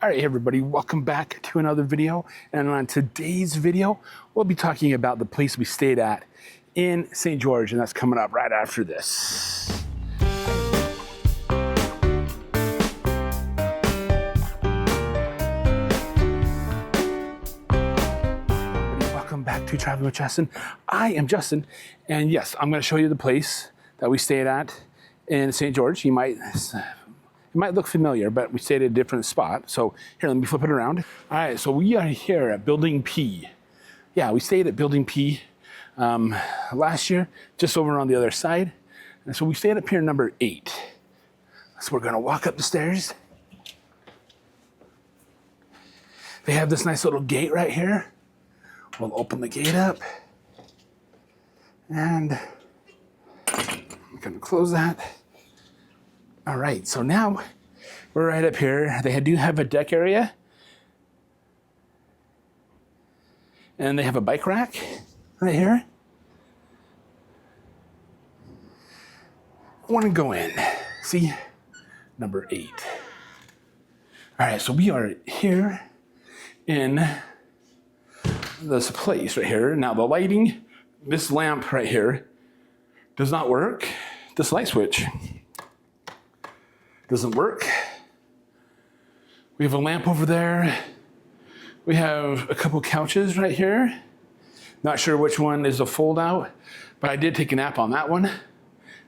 All right, everybody, welcome back to another video. And on today's video, we'll be talking about the place we stayed at in St. George, and that's coming up right after this. Welcome back to Traveling with Justin. I am Justin, and yes, I'm going to show you the place that we stayed at in St. George. It might look familiar, but we stayed at a different spot. So here, let me flip it around. All right, so we are here at Building P. Yeah, we stayed at Building P last year, just over on the other side. And so we stayed at pier number 8. So we're gonna walk up the stairs. They have this nice little gate right here. We'll open the gate up. And I'm gonna close that. All right, so now we're right up here. They do have a deck area. And they have a bike rack right here. I want to go in. See, number 8. All right, so we are here in this place right here. Now the lighting, this lamp right here does not work. This light switch doesn't work. We have a lamp over there. We have a couple couches right here. Not sure which one is a fold out, but I did take a nap on that one. It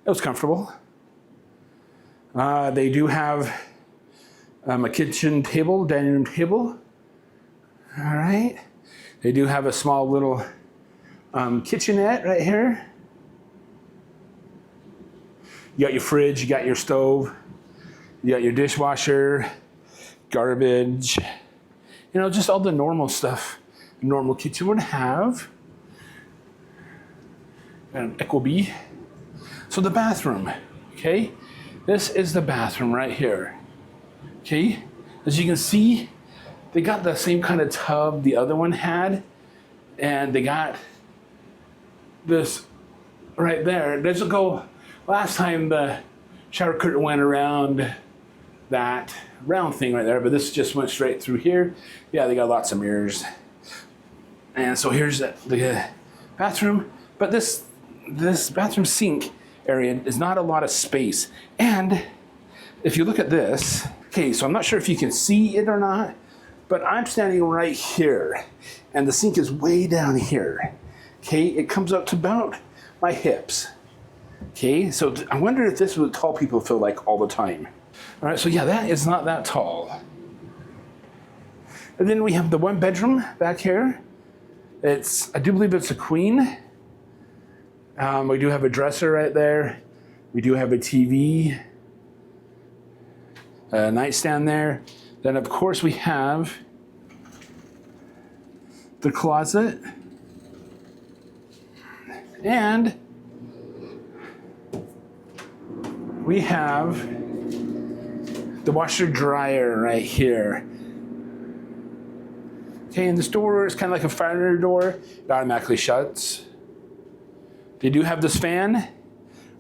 was comfortable. They do have a kitchen table, dining room table. All right. They do have a small little kitchenette right here. You got your fridge, you got your stove. You got your dishwasher, garbage, just all the normal stuff a normal kitchen would have. And an Equibee. So the bathroom, okay? This is the bathroom right here, okay? As you can see, they got the same kind of tub the other one had, and they got this right there. It doesn't go, last time the shower curtain went around that round thing right there, but this just went straight through here. Yeah, they got lots of mirrors. And so here's the bathroom, but this bathroom sink area is not a lot of space. And if you look at this, okay, so I'm not sure if you can see it or not, but I'm standing right here, and the sink is way down here. Okay, it comes up to about my hips. Okay, so I wonder if this is what tall people feel like all the time. All right, so yeah, that is not that tall. And then we have the one bedroom back here. I do believe it's a queen. We do have a dresser right there. We do have a TV, a nightstand there. Then of course we have the closet. And we have the washer dryer right here. Okay, and this door is kind of like a fire door. It automatically shuts. They do have this fan,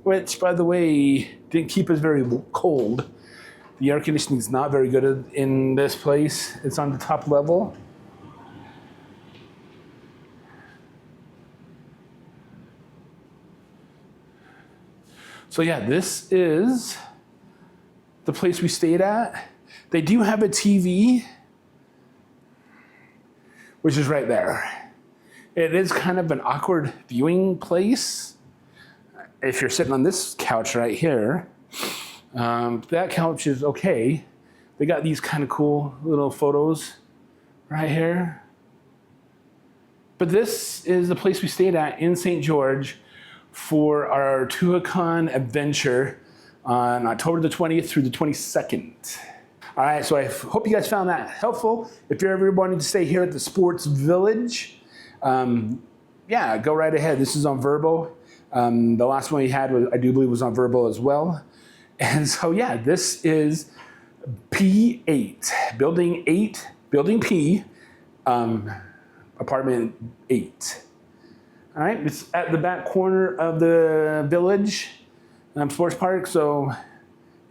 which, by the way, didn't keep us very cold. The air conditioning is not very good in this place. It's on the top level. So yeah, this is the place we stayed at. They do have a TV, which is right there. It is kind of an awkward viewing place. If you're sitting on this couch right here, that couch is okay. They got these kind of cool little photos right here. But this is the place we stayed at in St. George for our Tuacahn adventure on October the 20th through the 22nd. All right, so I hope you guys found that helpful. If you're ever wanting to stay here at the Sports Village, yeah, go right ahead. This is on Verbo. The last one we had, I do believe, was on Verbo as well. And so, yeah, this is P8, Building 8, Building P, Apartment 8. All right, it's at the back corner of the Village Sports Park. So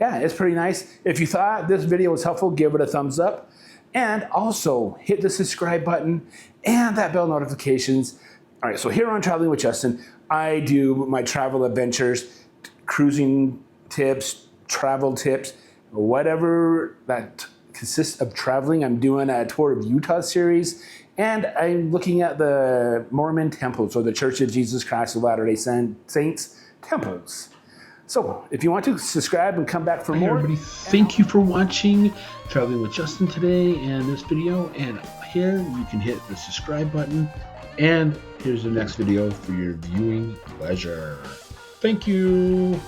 yeah, it's pretty nice. If you thought this video was helpful, give it a thumbs up. And also hit the subscribe button and that bell notifications. All right, so here on Traveling with Justin, I do my travel adventures, cruising tips, travel tips, whatever that consists of traveling. I'm doing a tour of Utah series, and I'm looking at the Mormon temples, or the Church of Jesus Christ of Latter-day Saints temples. So if you want to subscribe and come back for more. Everybody, thank you for watching Traveling with Justin today and this video. And here you can hit the subscribe button. And here's the next video for your viewing pleasure. Thank you.